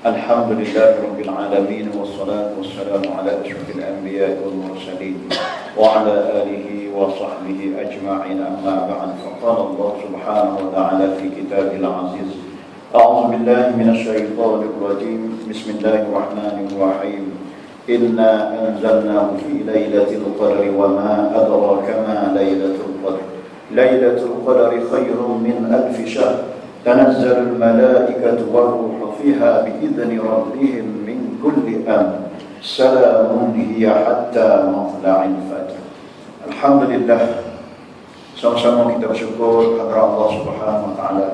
الحمد لله رب العالمين والصلاة والسلام على أشرف الأنبياء والمرسلين وعلى آله وصحبه أجمعين أما بعد فقال الله سبحانه وتعالى في كتابه العزيز أعوذ بالله من الشيطان الرجيم بسم الله الرحمن الرحيم إنا أنزلناه في ليلة القدر وما أدراك ما ليلة القدر ليلة القدر خير من 1000 شهر تنزل الملائكة والروح فيها بإذن ربهم من كل أمر سلام هي حتى مطلع الفجر. Alhamdulillah, sama-sama kita bersyukur kepada Allah Subhanahu wa taala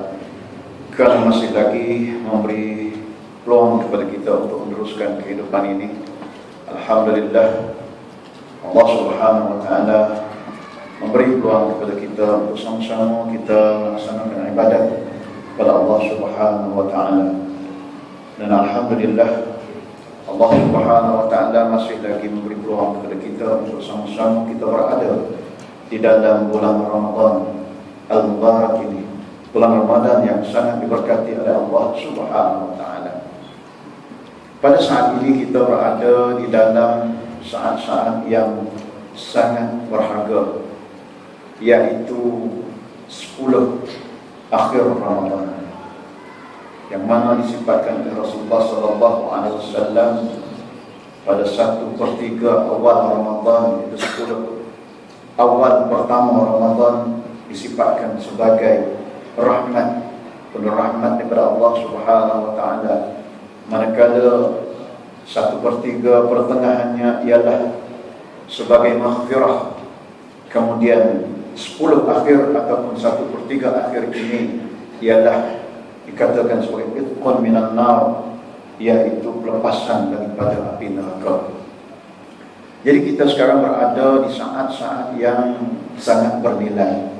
kerana masih lagi memberi peluang kepada kita untuk meneruskan kehidupan ini. Alhamdulillah, Allah Subhanahu wa taala memberi peluang kepada kita untuk sama-sama kita melaksanakan ibadat kepada Allah Subhanahu wa taala. Dan alhamdulillah Allah Subhanahu wa taala masih lagi memberi peluang kepada kita untuk sama-sama kita berada di dalam bulan Ramadan al-Mubarak ini, bulan Ramadan yang sangat diberkati oleh Allah Subhanahu wa taala. Pada saat ini kita berada di dalam saat-saat yang sangat berharga, yaitu 10 akhir Ramadan, yang mana disifatkan oleh Rasulullah SAW pada 1/3 awal Ramadan, itu 10 awal pertama Ramadan disifatkan sebagai rahmat, penuh rahmat daripada Allah Subhanahu wa taala, manakala 1/3 pertengahannya ialah sebagai maghfirah. Kemudian 10 akhir ataupun 1/3 akhir ini ialah dikatakan sebagai itqun minan nar, yaitu pelepasan daripada api neraka. Jadi kita sekarang berada di saat-saat yang sangat bernilai.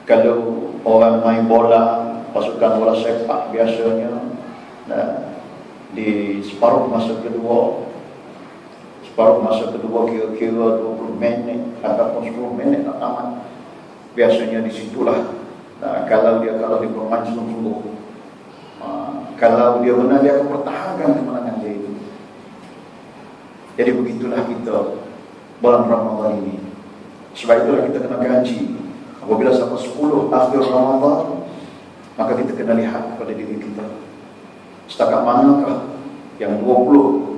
Kalau orang main bola, pasukan bola sepak biasanya di separuh masa kedua kira-kira 20 minit ataupun 10 minit nak tamat. Biasanya di situlah kalau dia bermain sungguh-sungguh, kalau dia benar, dia akan pertahankan kemenangan dia itu. Jadi begitulah kita bulan Ramadan ini. Sebab itulah kita kena kaji. Apabila sampai 10 akhir Ramadan, maka kita kena lihat kepada diri kita, setakat manakah yang 20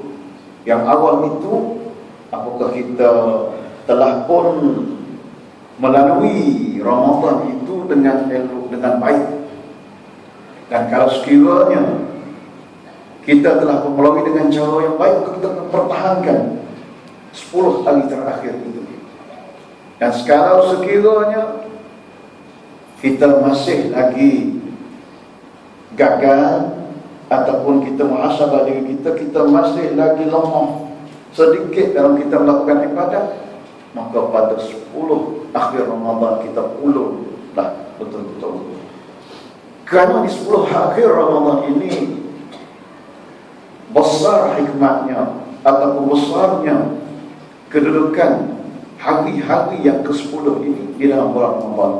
yang awal itu, apakah kita telah pun melalui Ramadan itu dengan elok, dengan baik. Dan kalau sekiranya kita telah melalui dengan cara yang baik, kita pertahankan 10 hari terakhir itu. Dan sekarang sekiranya kita masih lagi gagal, ataupun kita muhasabah diri kita masih lagi lemah sedikit dalam kita melakukan ibadah, maka pada 10 akhir Ramadan kita ulunglah betul-betul. Kerana di 10 akhir Ramadan ini besar hikmatnya ataupun besarnya kedudukan hari-hari yang ke-10 ini di dalam bulan Ramadan.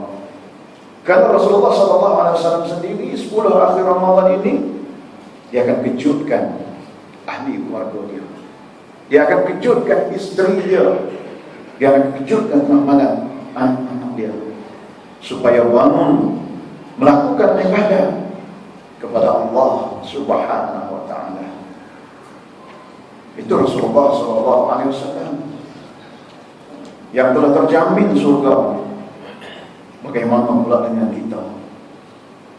Kerana Rasulullah SAW sendiri 10 akhir Ramadan ini dia akan kejutkan ahli keluarga dia, dia akan kejutkan isteri dia, dia akan kejutkan anak-anak dia, supaya bangun melakukan ibadah kepada Allah Subhanahu wa taala. Itu Rasulullah SAW yang telah terjamin surga. Bagaimana pula dengan kita?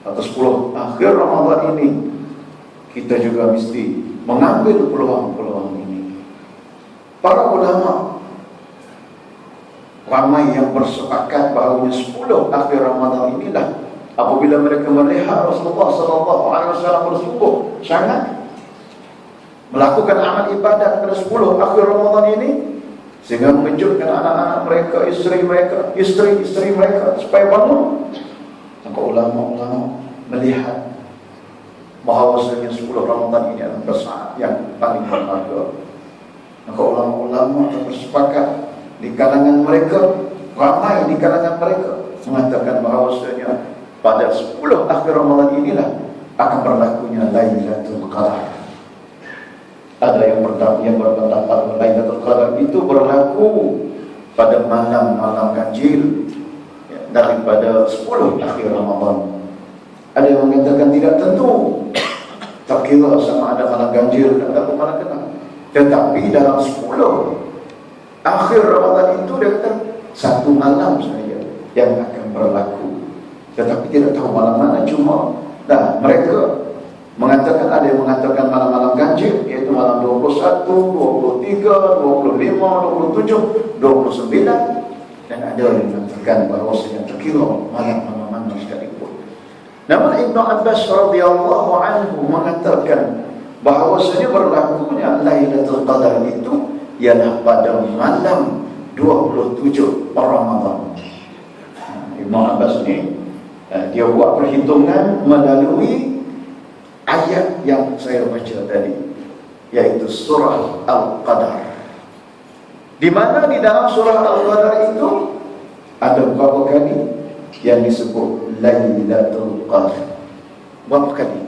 Atas 10 akhir Ramadan ini, kita juga mesti mengambil peluang-peluang ini. Para ulama ramai yang bersepakat bahawa 10 akhir Ramadan inilah apabila mereka melihat Rasulullah SAW bersungguh sangat melakukan amal ibadat pada 10 akhir Ramadan ini, sehingga mengejutkan anak-anak mereka, isteri-isteri mereka supaya bangun. Maka ulama-ulama melihat bahawasanya 10 Ramadan ini adalah saat yang paling berharga. Maka ulama-ulama bersepakat di kalangan mereka, ramai di kalangan mereka mengatakan bahawasanya pada 10 akhir Ramadan inilah akan berlakunya Lailatul Qadar. Ada yang berpendapat Lailatul Qadar itu berlaku pada malam-malam ganjil daripada 10 akhir Ramadan. Ada yang mengatakan tidak tentu, tak kira sama ada malam ganjil atau malam genap, tetapi dalam 10 akhir Ramadan itu dia kata satu malam saja yang akan berlaku, tetapi tidak tahu malam mana. Cuma mereka mengatakan, ada yang mengatakan malam-malam ganjil, yaitu malam 21, 23, 25, 27, 29, dan ada yang mengatakan bahawa yang terkira malam-malam mana sekalipun. Namun Ibnu Abbas radhiyallahu anhu mengatakan bahawasanya berlakunya Lailatul Qadar itu ialah pada malam 27 Ramadan. Ibnu Abbas ni dia buat perhitungan melalui ayat yang saya baca tadi, yaitu surah Al-Qadar, di mana di dalam surah Al-Qadar itu ada berapa kali yang disebut Lailatul Qadar? Berapa kali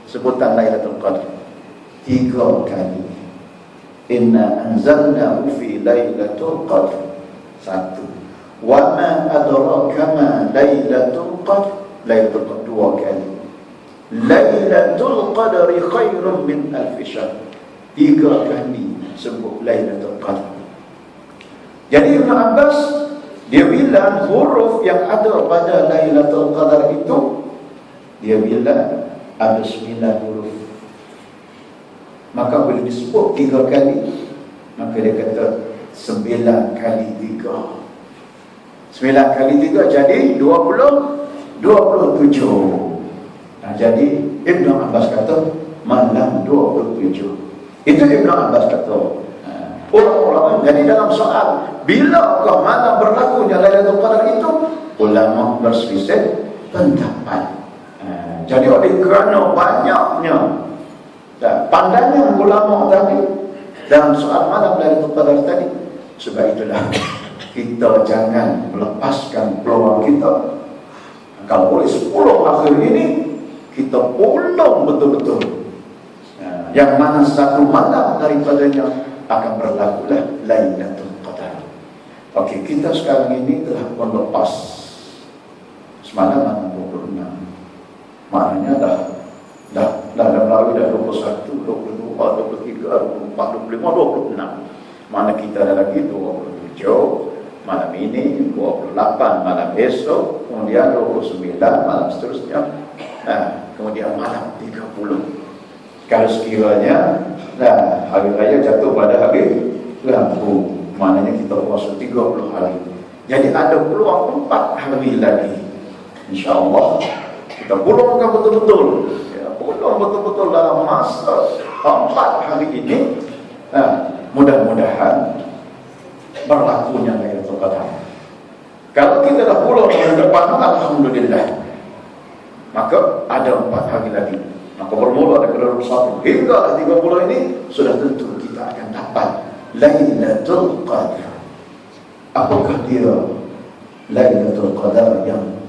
sebutan Lailatul Qadar? 3 kali. Inna anzalnahu fi Lailatul Qadar. 1. Wa ma adraka ma Lailatul Qadar. Lailatul Qadar 2 kali. Lailatul Qadri khairun min alfi syahr. 3 kali sebut Lailatul Qadar. Jadi Ibn Abbas dia bilang huruf yang ada pada Lailatul Qadar itu, dia bilang ada 9 huruf. Maka bila disebut 3 kali, maka dia kata 9 kali 3. 9 kali 3 jadi 27. Jadi Ibn Abbas kata malam 27. Itu Ibn Abbas kata. Ulama-ulama, jadi dalam soal bilakah malam berlakunya Lailatul Qadar itu, ulama berselisih pendapat. Jadi oleh kerana banyaknya pandangan ulama tadi dalam soal malam Lailatul Qadar tadi, sebab itulah kita jangan melepaskan peluang kita. Kalau boleh 10 akhir ini kita pulang betul-betul, yang mana satu malam daripadanya akan berlakulah Lailatul Qadar. Okey, kita sekarang ini telah melepas semalam malam 26. Maknanya dah melalui dah 21, 22, 23, 24, 25, 26. Mana kita ada lagi 27 malam ini, 28 malam esok, kemudian 29 malam seterusnya, kemudian malam 30. Kalau sekiranya hari raya jatuh pada hari Rabu, maknanya kita puasa 30 hari. Jadi ada peluang 4 hari lagi. InsyaAllah kita pulangkan betul-betul, pulang betul-betul dalam masa 4 hari ini. Mudah-mudahan berlakunya Lailatul Qadar. Kalau kita dah pulang yang depan, alhamdulillah, maka ada 4 hari lagi. Maka bermula dari 21 hingga 30 ini sudah tentu kita akan dapat Lailatul Qadar. Apakah dia Lailatul Qadar yang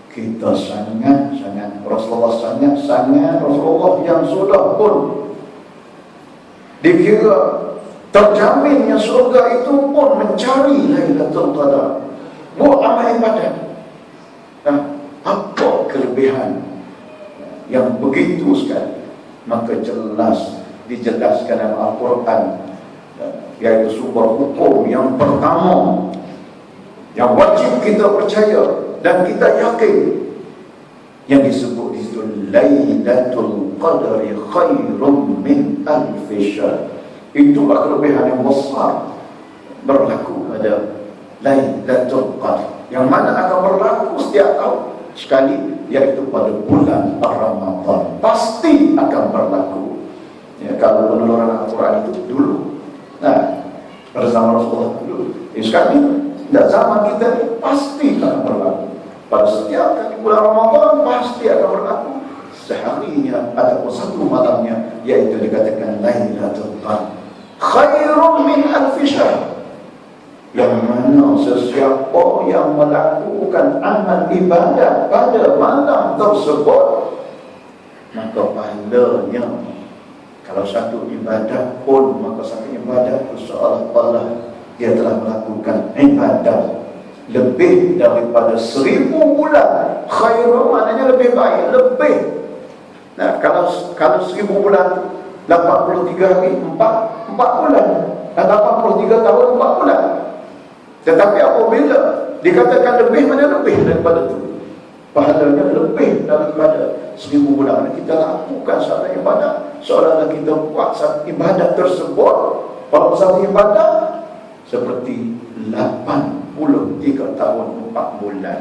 kita sangat Rasulullah Rasulullah yang sudah pun dikira terjaminnya surga itu pun mencari Lailatul Qadar, buat amal ibadat. Apa kelebihan yang begitu sekali? Maka jelas dijelaskan dalam Al-Quran, yaitu sumber hukum yang pertama yang wajib kita percaya dan kita yakin, yang disebut di situ Lailatul Qadri khairun min alfi syahr. Itulah kelebihan yang besar berlaku pada Lailatul Qadar, yang mana akan berlaku setiap tahun sekali, yaitu pada bulan Ramadan. Pasti akan berlaku. Kalau peneluran Al-Quran itu dulu, pada zaman Rasulullah dulu, sekali dan zaman kita ini pasti akan berlaku. Pada setiap kali bulan Ramadan pasti akan berlaku. Seharinya ataupun satu malamnya, yaitu dikatakan Lailatul Qadar khairun min alfi syahr, yang mana sesiapa yang melakukan amal ibadat pada malam tersebut maka pahalanya. Kalau satu ibadah pun, maka satu ibadah itu seolah-olah dia telah melakukan ibadah lebih daripada 1000 bulan. Khairun maknanya lebih baik, lebih. Nah, kalau 1000 bulan 83 hari 4 bulan, dan 83 tahun 4 bulan. Tetapi apabila dikatakan lebih, mana lebih daripada itu? Pahalanya lebih daripada 1000 bulan. Kita lakukan satu ibadah seolah-olah kita buat satu ibadah tersebut. Kalau satu ibadah seperti 83 tahun 4 bulan.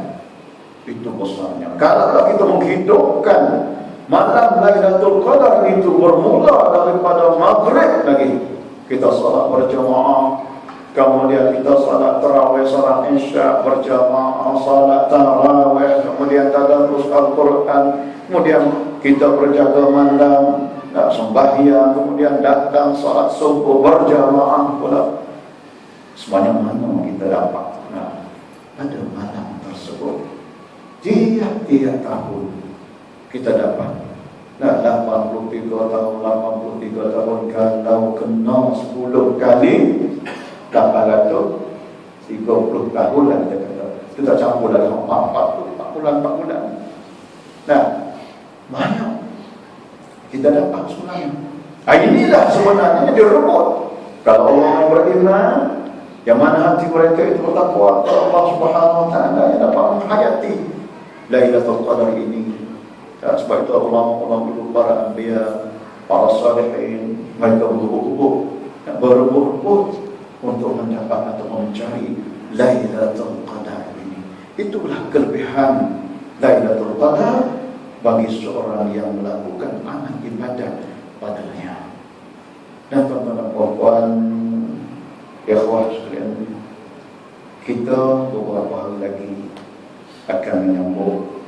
Itu besarnya. Kalau kita menghidupkan malam Lailatul Qadar itu bermula daripada maghrib lagi, kita salat berjamaah, kemudian kita salat tarawih, salat isya berjamaah, salat tarawih, kemudian tadarus Al-Quran, kemudian kita berjaga malam, sembahyang, kemudian datang salat subuh berjamaah pula. Sebanyak mana kita dapat pada malam tersebut. Tiap-tiap tahun kita dapat 83 tahun, 83 tahun. Kalau kena 10 kali 830 tahun lah kita kata. Kita campur dalam 4 bulan. Nah, banyak kita dapat sebenarnya. Inilah sebenarnya direbut. Kalau orang yang beriman, yang mana hati mereka itu bertakwa kepada Allah Subhanahu wa taala, yang dapat menghayati Lailatul Qadar ini. Sebab itu ulama-ulama dulu, para anbiya, para salihin, mereka berebut untuk mendapat atau mencari Lailatul Qadar ini. Itulah kelebihan Lailatul Qadar bagi seorang yang melakukan amal ibadah padanya. Dan tuan-tuan dan puan-puan, ikhwah sekalian, kita beberapa hari lagi akan menyambut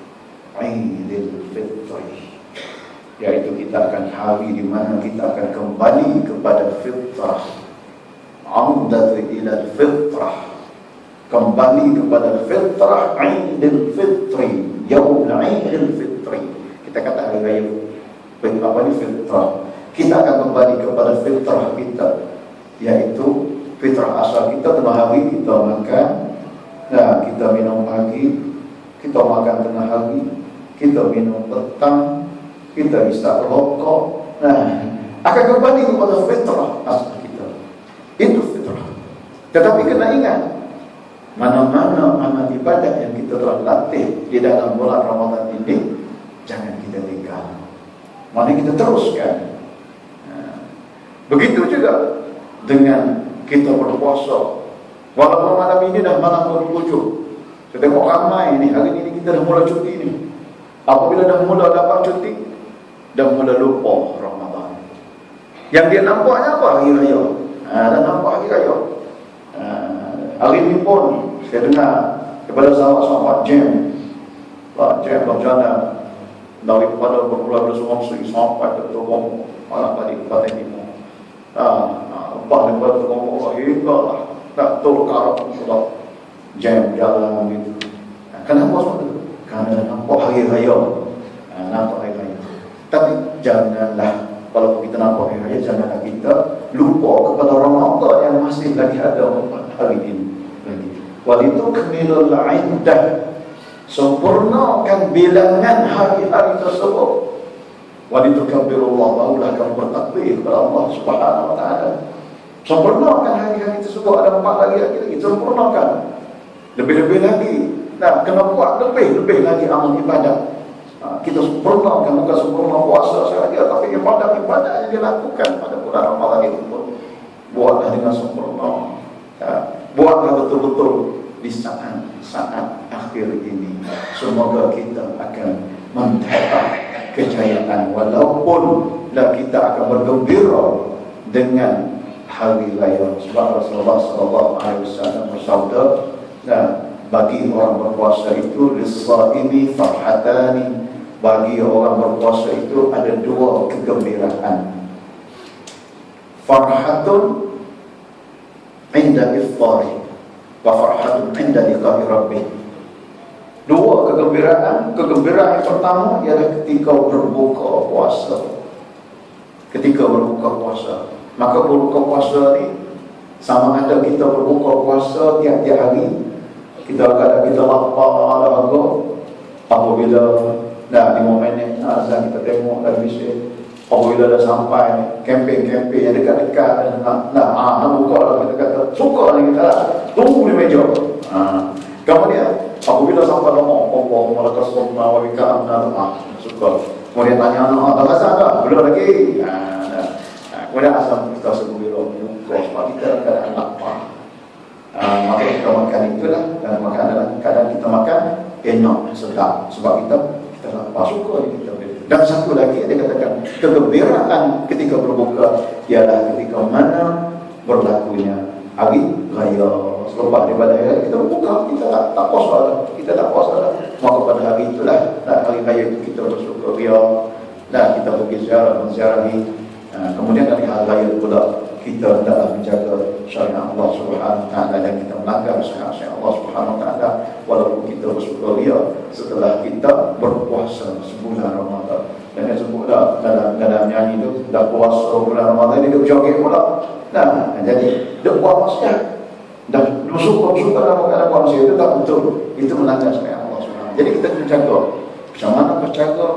Aidil Fitri, yaitu kita akan hari di mana kita akan kembali kepada fitrah. Audatu ila fitrah, kembali kepada fitrah. Aidil Fitri, Yaum Aidil Fitri. Kita kata hari raya apa ni fitrah. Kita akan kembali kepada fitrah kita, yaitu fitrah asal kita. Tengah hari kita makan, kita minum pagi, kita makan tengah hari, kita minum petang, kita bisa rokok. Akan kembali kepada fitrah asal kita. Itu fitrah. Tetapi kena ingat, mana-mana amal ibadah yang kita telah latih di dalam bulan Ramadan ini, jangan kita tinggal. Mari kita teruskan. Begitu juga dengan kita berpuasa. Walaupun malam ini dah malam ke-7, kita tengok ramai ni, hari ini kita dah mula cuti ni. Apabila dah mula dapat cuti, dah mula lupa Ramadan. Yang dia nampaknya apa? Hari Raya. Dah nampak Hari Raya. Hari ini pun saya dengar kepada sahabat-sahabat jam berjalan daripada berpulang semua sampai ke Togong malam tadi pada ini. Lepas daripada Togong hinggalah tak tahu ke arah sudah jam jalan gitu. Kenapa sebab itu? Kerana nampak Hari Raya. Nampak Hari Raya. Tapi janganlah, kalau kita nampak Hari Raya, janganlah kita lupa kepada Ramadan yang masih lagi ada 4 hari ini lagi. Walitukmilul iddah, sempurnakan bilangan hari-hari tersebut. Walitukabbirullah, barulah kamu bertakbir kepada Allah Subhanahu wa taala. Sempurnakan hari-hari tersebut. Ada 4 hari lagi, sempurnakan. Lebih-lebih lagi, kena buat lebih lagi amal ibadah. Kita sempurnakan, bukan sempurna puasa sahaja, tapi ibadah-ibadah yang dilakukan pada bulan Ramadan itu pun buatlah dengan sempurna. Buatlah betul-betul di saat akhir ini. Semoga kita akan mendapat kejayaan, walaupun kita akan bergembira dengan hari raya. Sebab Rasulullah SAW bersabda, bagi orang berpuasa itu lis-shaimi farhatani, bagi orang berpuasa itu ada 2 kegembiraan. Farhatun inda iftari wa farhatun inda liqa'i rabbih. Dua kegembiraan. Kegembiraan yang pertama ialah ketika berbuka puasa. Ketika berbuka puasa, maka berbuka puasa ni sama ada kita berbuka puasa tiap-tiap hari. Kita kadang kita lapar dahaga, apabila dah 5 minit azan kita tengok televisi, apabila dah sampai kempen-kempen yang dekat-dekat nak buka lah, kita kata suka ni kita lah, tunggu di meja. Kemudian apabila sampai rumah, Allah malakasumma wa bika amna suka. Kemudian tanya dah azan dah? Belum lagi. Kemudian asal kita sebut buka sebab kita kadang lapar. Maka kita makan itulah, dan makan adalah kadang kita makan enak, sedap, sebab kita lapar, suka kita. Dan satu lagi dia katakan kegembiraan ketika berbuka ialah ketika mana berlakunya hari raya. Selepas daripada hari kita berbuka, kita tak puasa dah, kita tak puasa dah. Maka pada hari itulah, hari raya itu kita bersuka ria, dan kita pergi menziarahi. Kemudian dari hari raya pula kita hendaklah menjaga syariat Allah Subhanahu Wa Taala, dan kita melanggar syariat Allah Subhanahu Wa Taala walaupun kita bersukaria setelah kita berpuasa sebulan Ramadan. Dan yang sebutlah dalam nyanyi tu, dah puasa bulan Ramadan ni dia joget pula. Jadi dia buat maksiat, dah bersuka dalam keadaan maksiat, itu tak betul, itu melanggar syariat Allah Subhanahu Wa Taala. Jadi kita kena jaga macam mana berjaga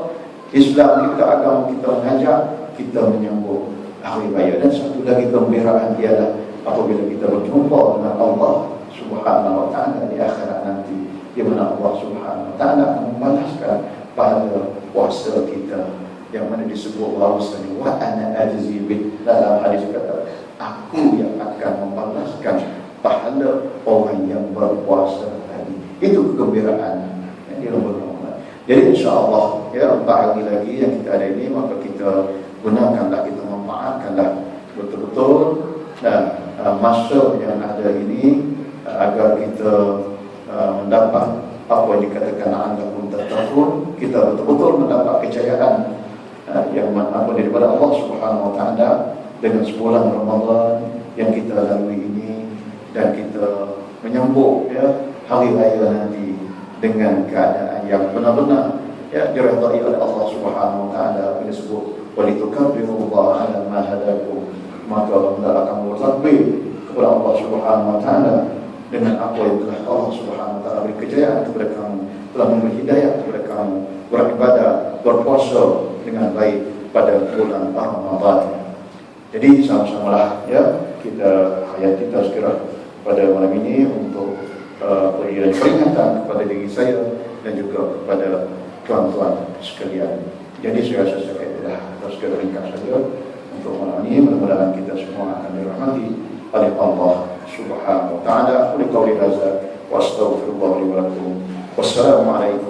Islam kita, agama kita mengajak kita menyambut hari raya. Dan satu lagi kegembiraan ialah apabila kita berjumpa dengan Allah Subhanahu Wa Taala di akhirat nanti, di mana Allah Subhanahu Wa Taala akan membalaskan pahala puasa kita, yang mana disebut bahawasanya wa ana ajzi bih. Dalam hadis kata, aku yang akan membalaskan pahala orang yang berpuasa tadi. Itu kegembiraan yang dirahmati Allah. Jadi insya-Allah ya, 4 hari lagi yang kita ada ini, maka kita gunakanlah, kita manfaatkanlah betul-betul dan masa yang ada ini agar kita mendapat apa yang dikatakan la'allakum tattaqun, kita betul-betul mendapat kejayaan yang apa daripada Allah Subhanahu Wa Taala dengan sebulan Ramadan yang kita lalui ini, dan kita menyambut ya hari raya nanti dengan keadaan yang benar-benar ya diredai oleh Allah Subhanahu Wa Taala. Bila sebut walitukabbirullaha ala ma hadakum, maka anda akan bertakbir kepada Allah Subhanahu Wa Taala dengan apa yang telah Allah Subhanahu Wa Taala beri kejayaan kepada kamu, telah memberi hidayah kepada kamu beribadah, berpuasa dengan baik pada bulan Ramadan. Jadi sama-samalah ya kita hayat kita segera pada malam ini untuk peringatan kepada diri saya dan juga kepada tuan-tuan sekalian. Jadi saya rasa saya itulah segera ringkas saja untuk malam ini. Mudah-mudahan kita semua akan dirahmati oleh Allah Subhanahu Wa Taala. Qul qawli hadza wa astaghfirullah li wa lakum. Wassalamu alaikum